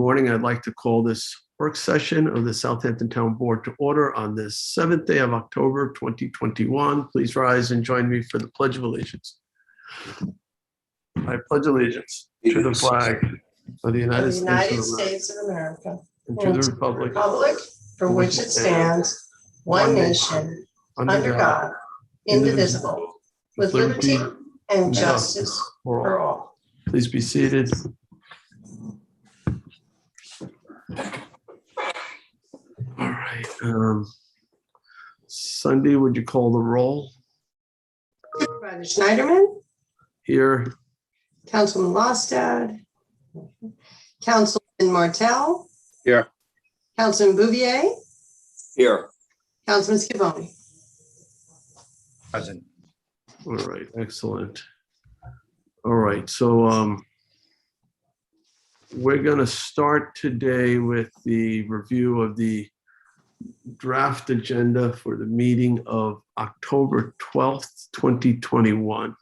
morning. I'd like to call this work session of the Southampton Town Board to order on this 7th day of October, 2021. Please rise and join me for the Pledge of Allegiance. I pledge allegiance to the flag of the United States of America and to the republic for which it stands, one nation, under God, indivisible, with liberty and justice for all. Please be seated. All right. Sunday, would you call the roll? Supervisor Schneiderman, Here. Councilman Lostad, Councilman Martell, Here. Councilman Bouvier, Here. Councilman Scavone. Present. All right, excellent. All right, so we're going to start today with the review of the draft agenda for the meeting of October 12th, 2021.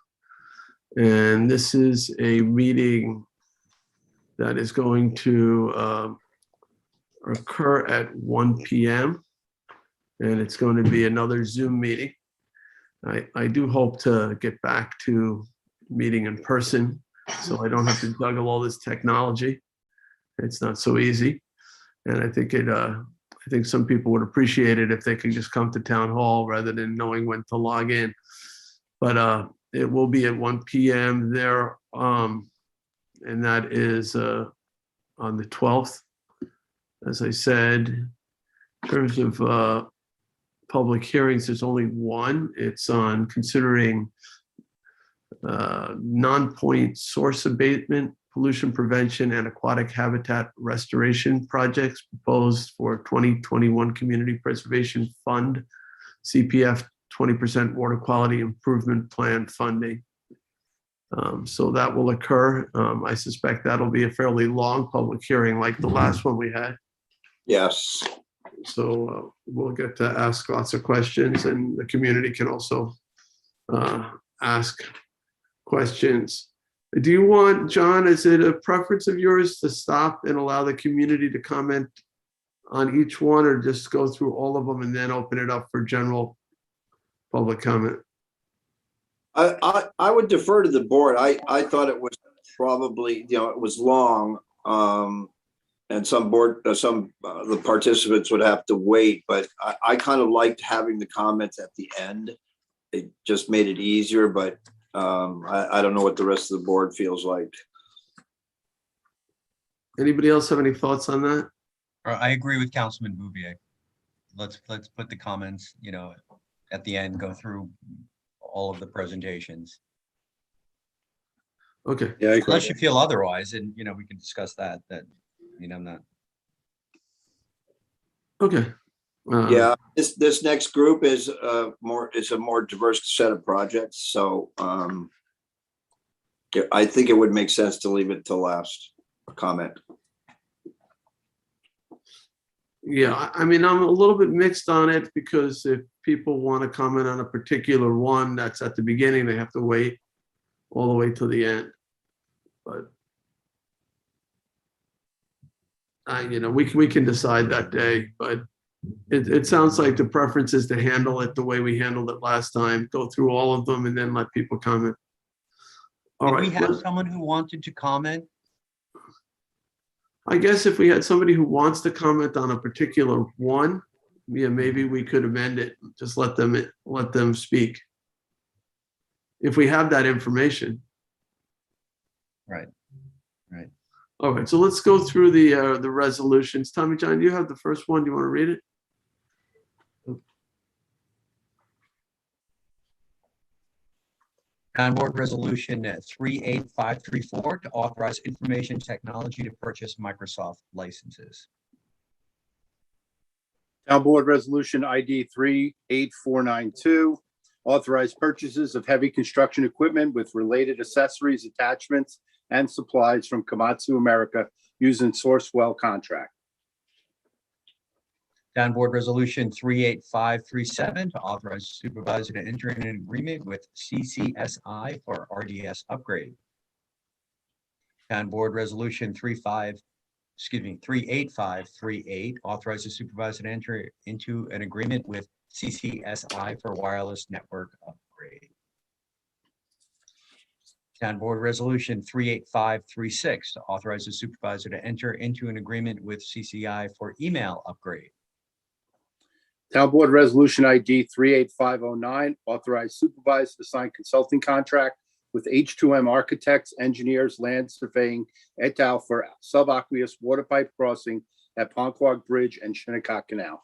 And this is a meeting that is going to occur at 1 p.m. and it's going to be another Zoom meeting. I do hope to get back to meeting in person so I don't have to juggle all this technology. It's not so easy. And I think some people would appreciate it if they could just come to town hall rather than knowing when to log in. But it will be at 1 p.m. there, and that is on the 12th. As I said, in terms of public hearings, there's only one. It's on considering non-point source abatement, pollution prevention, and aquatic habitat restoration projects proposed for 2021 Community Preservation Fund, CPF 20% water quality improvement plan funding. So that will occur. I suspect that'll be a fairly long public hearing like the last one we had. Yes. So we'll get to ask lots of questions, and the community can also ask questions. Do you want, John, is it a preference of yours to stop and allow the community to comment on each one, or just go through all of them and then open it up for general public comment? I would defer to the board. I thought it was probably, it was long, and the participants would have to wait, but I kind of liked having the comments at the end. It just made it easier, but I don't know what the rest of the board feels like. Anybody else have any thoughts on that? I agree with Councilman Bouvier. Let's put the comments, at the end, go through all of the presentations. Okay. Yeah, Unless you feel otherwise, and we can discuss that. I'm not. Okay. Yeah, this next group is a more diverse set of projects, so I think it would make sense to leave it to last comment. Yeah, I mean, I'm a little bit mixed on it, because if people want to comment on a particular one that's at the beginning, they have to wait all the way to the end. But we can decide that day, but it sounds like the preference is to handle it the way we handled it last time, go through all of them and then let people comment. All right. Did we have someone who wanted to comment? I guess if we had somebody who wants to comment on a particular one, yeah, maybe we could amend it. Just let them speak. If we have that information. Right. All right, so let's go through the resolutions. Tommy John, you have the first one. Do you want to read it? Town Board Resolution 38534 to authorize information technology to purchase Microsoft licenses. Town Board Resolution ID 38492, authorize purchases of heavy construction equipment with related accessories, attachments, and supplies from Komatsu America using Sourcewell contract. Town Board Resolution 38537 to authorize supervisor to enter in an agreement with CCSI for RDS upgrade. Town Board Resolution 385 38538, authorize the supervisor to enter into an agreement with CCSI for wireless network upgrade. Town Board Resolution 38536, to authorize the supervisor to enter into an agreement with CCI for email upgrade. Town Board Resolution ID 38509, authorize supervisor to sign consulting contract with H2M Architects, Engineers, Land Surveying et al. For subaqueous water pipe crossing at Ponquag Bridge and Shinnecock Canal.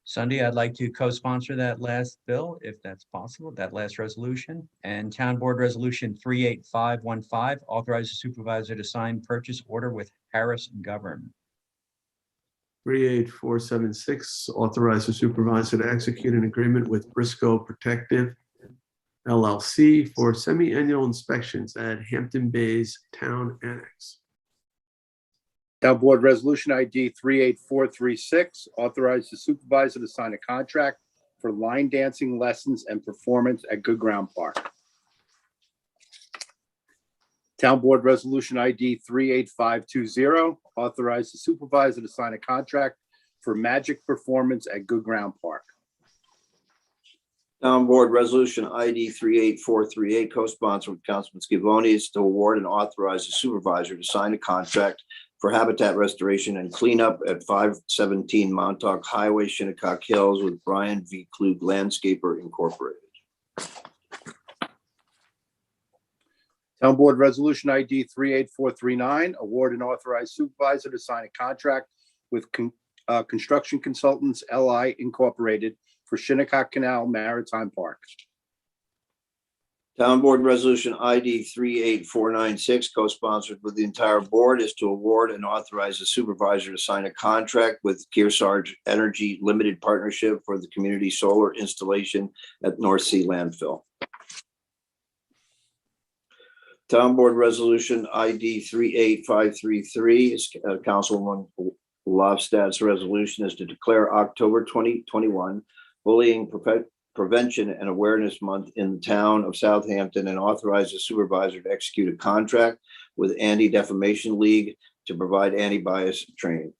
Sunday, I'd like to co-sponsor that last bill, if that's possible, that last resolution. And Town Board Resolution 38515, authorize the supervisor to sign purchase order with Harris Govern. 38476, authorize the supervisor to execute an agreement with Briscoe Protective LLC for semi-annual inspections at Hampton Bays Town Annex. Town Board Resolution ID 38436, authorize the supervisor to sign a contract for line dancing lessons and performance at Good Ground Park. Town Board Resolution ID 38520, authorize the supervisor to sign a contract for magic performance at Good Ground Park. Town Board Resolution ID 38438, co-sponsored with Councilman Scavone, is to award and authorize the supervisor to sign a contract for habitat restoration and cleanup at 517 Montauk Highway, Shinnecock Hills, with Brian V. Klug Landscaper Incorporated. Town Board Resolution ID 38439, award and authorize supervisor to sign a contract with Construction Consultants LI Incorporated for Shinnecock Canal Maritime Park. Town Board Resolution ID 38496, co-sponsored with the entire board, is to award and authorize the supervisor to sign a contract with Kearsarge Energy Limited Partnership for the community solar installation at North Sea Landfill. Town Board Resolution ID 38533 is Councilwoman Lofstadt's resolution is to declare October 2021 Bullying Prevention and Awareness Month in the town of Southampton and authorize the supervisor to execute a contract with Anti-Defamation League to provide anti-bias training.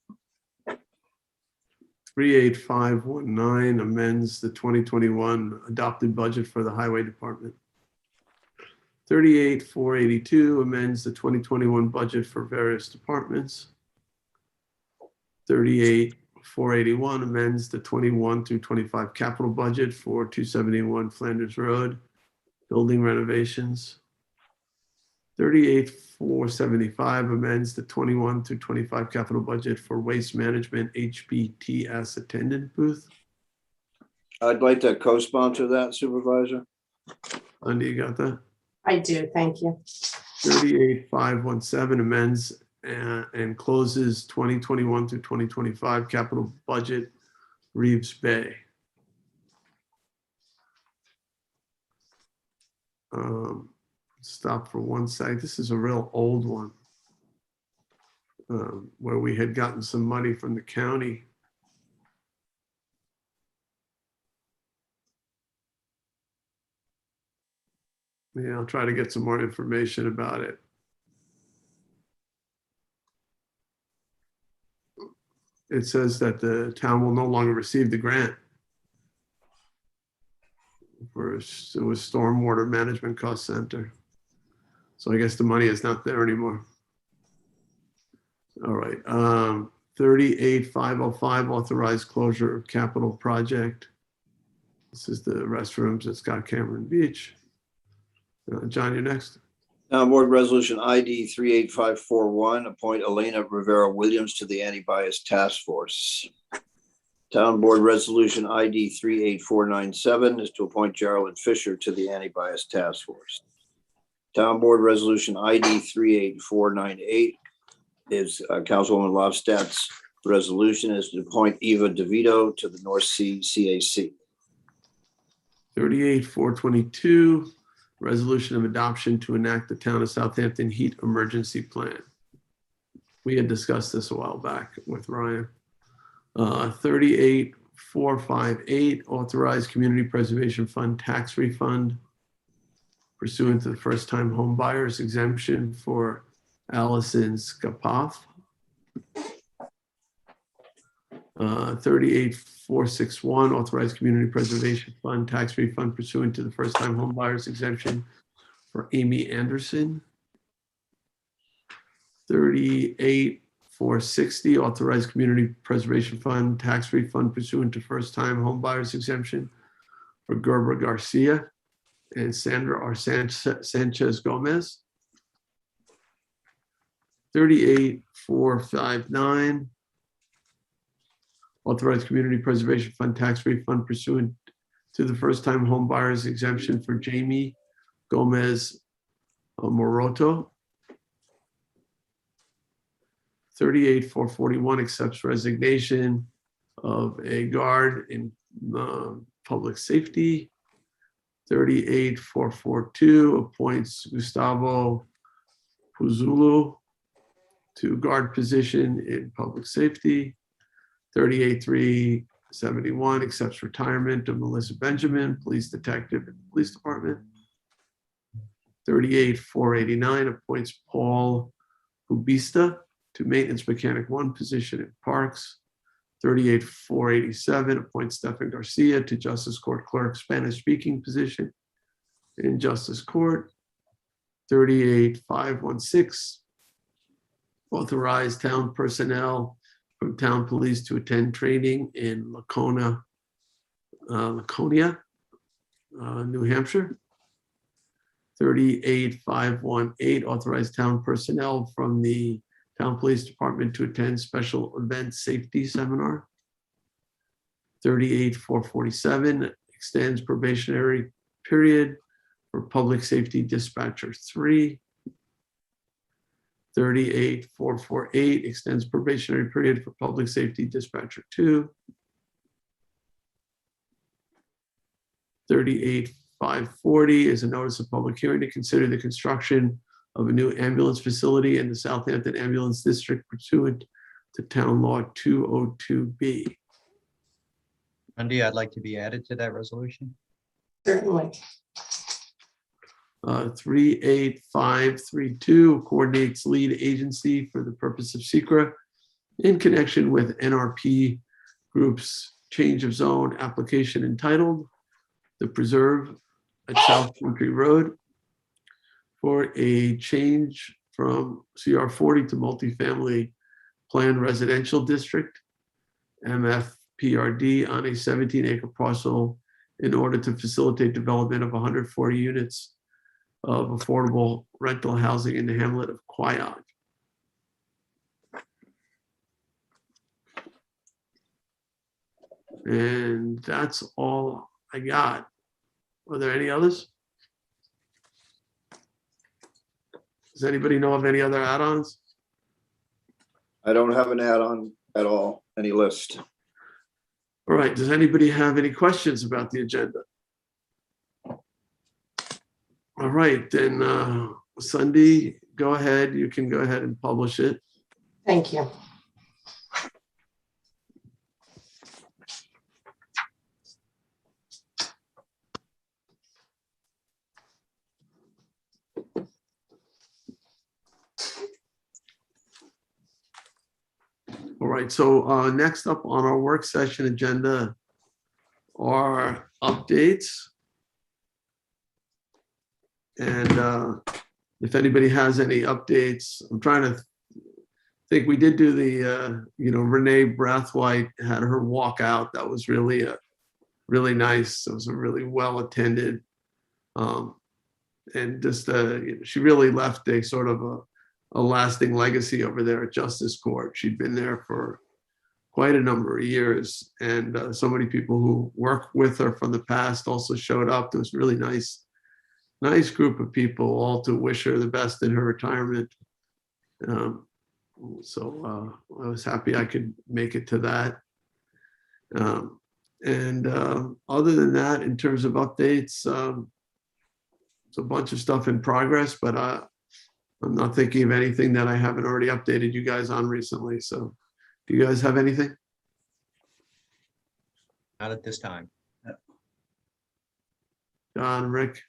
38519 amends the 2021 adopted budget for the Highway Department. 38482 amends the 2021 budget for various departments. 38481 amends the 21 through 25 capital budget for 271 Flanders Road building renovations. 38475 amends the 21 through 25 capital budget for waste management HBTS attendant booth. I'd like to co-sponsor that, Supervisor. Linda, you got that? I do, thank you. 38517 amends and closes 2021 through 2025 capital budget Reeves Bay. Stop for one sec. This is a real old one where we had gotten some money from the county. Yeah, I'll try to get some more information about it. It says that the town will no longer receive the grant for it was Stormwater Management Cost Center. So I guess the money is not there anymore. All right. 38505, authorized closure of capital project. This is the restrooms at Scott Cameron Beach. John, you're next. Town Board Resolution ID 38541, appoint Elena Rivera Williams to the Anti-Bias Task Force. Town Board Resolution ID 38497 is to appoint Geraldine Fisher to the Anti-Bias Task Force. Town Board Resolution ID 38498 is Councilwoman Lofstadt's resolution is to appoint Eva DeVito to the North Sea CAC. 38422. Resolution of adoption to enact the Town of Southampton Heat Emergency Plan. We had discussed this a while back with Ryan. 38458, authorized Community Preservation Fund tax refund pursuant to the first-time home buyers exemption for Allison Skapoff. 38461, authorized community preservation fund tax refund pursuant to the first-time home buyers exemption for Amy Anderson. 38460, authorized community preservation fund tax refund pursuant to first-time home buyers exemption for Gerber Garcia and Sandra R. Sanchez Gomez. 38459, authorized community preservation fund tax refund pursuant to the first-time home buyers exemption for Jamie Gomez Moroto. 38441 accepts resignation of a guard in public safety. 38442 appoints Gustavo Puzulu to guard position in public safety. 38371 accepts retirement of Melissa Benjamin, police detective in the police department. 38489 appoints Paul Ubista to maintenance mechanic 1 position in parks. 38487 appoints Stephen Garcia to justice court clerk Spanish speaking position in justice court. 38516 authorize town personnel from town police to attend training in Laconia, New Hampshire. 38518 authorize town personnel from the town police department to attend special event safety seminar. 38447 extends probationary period for public safety dispatcher 3. 38448 extends probationary period for public safety dispatcher 2. 38540 is a notice of public hearing to consider the construction of a new ambulance facility in the Southampton Ambulance District pursuant to Town Law 202B. Wendy, I'd like to be added to that resolution. Certainly. 38532 coordinates lead agency for the purpose of SECRA in connection with NRP Group's change of zone application entitled The Preserve at South Country Road for a change from CR 40 to multifamily planned residential district, MFPRD, on a 17-acre parcel in order to facilitate development of 140 units of affordable rental housing in the hamlet of Quiog. And that's all I got. Are there any others? Does anybody know of any other add-ons? I don't have an add-on at all, any list. All right, does anybody have any questions about the agenda? All right, then Sunday, go ahead. You can go ahead and publish it. Thank you. All right, so next up on our work session agenda are updates. And if anybody has any updates, I'm trying to think. We did do the, Renee Brathwaite had her walkout. That was really nice. It was a really well attended. And just, she really left a sort of a lasting legacy over there at Justice Court. She'd been there for quite a number of years. And so many people who worked with her from the past also showed up. It was really nice group of people, all to wish her the best in her retirement. So I was happy I could make it to that. And other than that, in terms of updates, it's a bunch of stuff in progress, but I'm not thinking of anything that I haven't already updated you guys on recently. So do you guys have anything? Not at this time. John, Rick?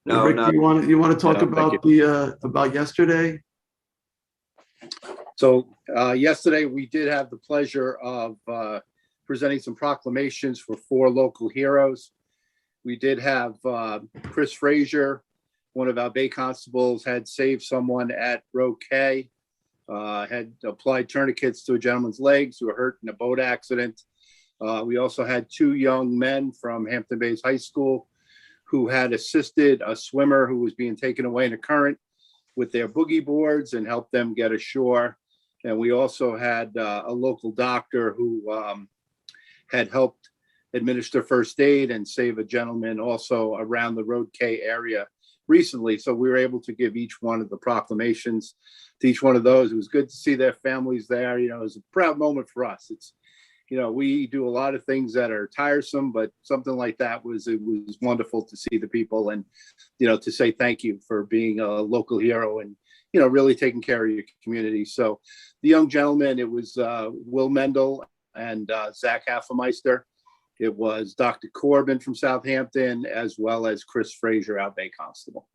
No, Rick, no. you want to talk No, thank about about yesterday? So yesterday, we did have the pleasure of presenting some proclamations for 4 local heroes. We did have Chris Frazier, one of our Bay Constables, had saved someone at Row K, had applied tourniquets to a gentleman's legs who were hurt in a boat accident. We also had 2 young men from Hampton Bays High School who had assisted a swimmer who was being taken away in a current with their boogie boards and helped them get ashore. And we also had a local doctor who had helped administer first aid and save a gentleman also around the Road K area recently. So we were able to give each one of the proclamations to each one of those. It was good to see their families there. You know, it was a proud moment for us. It's, you know, we do a lot of things that are tiresome, but something like that it was wonderful to see the people and, you know, to say thank you for being a local hero and, you know, really taking care of your community. So the young gentleman, it was Will Mendel and Zach Haffemeister. It was Dr. Corbin from Southampton, as well as Chris Frazier, our Bay Constable.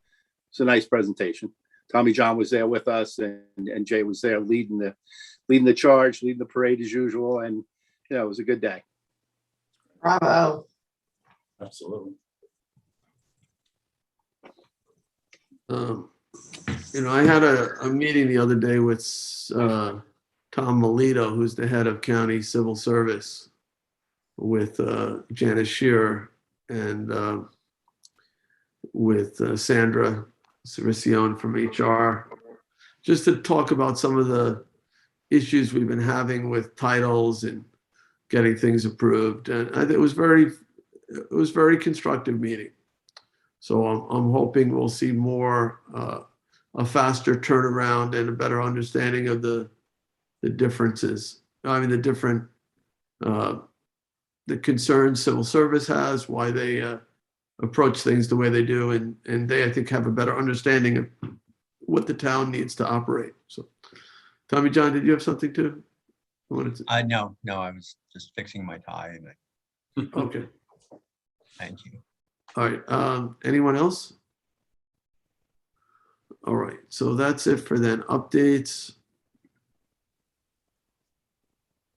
It's a nice presentation. Tommy John was there with us, and Jay was there leading the charge, leading the parade as usual, and you know, it was a good day. Bravo. Absolutely. You know, I had a meeting the other day with Tom Melito, who's the head of county civil service, with Janice Shearer and with Sandra Cericione from HR, just to talk about some of the issues we've been having with titles and getting things approved. And I think it was very constructive meeting. So I'm hoping we'll see more, a faster turnaround and a better understanding of the differences. I mean, the concerns civil service has, why they approach things the way they do, and they, I think, have a better understanding of what the town needs to operate. So, Tommy John, did you have something to? No, I was just fixing my tie. And Okay. thank you. All right. Anyone else? All right. So that's it for then. Updates.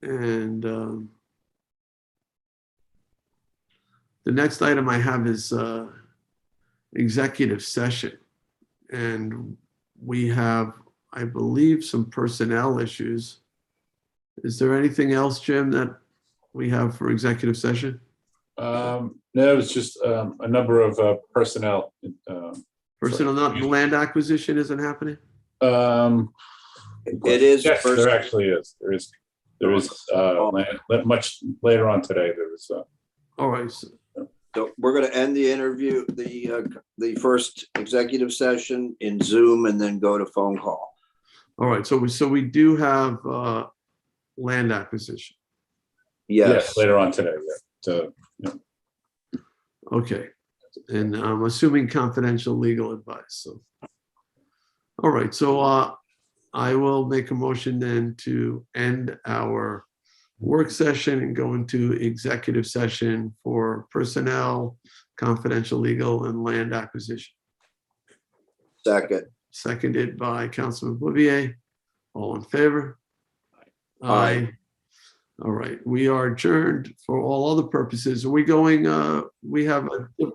And the next item I have is executive session. And we have, I believe, some personnel issues. Is there anything else, Jim, that we have for executive session? No, it's just a number of personnel. Personnel, not land acquisition isn't happening? It is. Yes, first- there actually is. There is much later on today. There was. All right. So we're going to end the interview, the first executive session in Zoom, and then go to phone call. All right. So we do have land acquisition. Yes. Later on today. Yeah. Okay. And I'm assuming confidential legal advice. So, all right. So I will make a motion then to end our work session and go into executive session for personnel, confidential legal, and land acquisition. Second. Seconded by Councilman Bouvier. All in favor? Aye. All right, we are adjourned for all other purposes. Are we going, we have a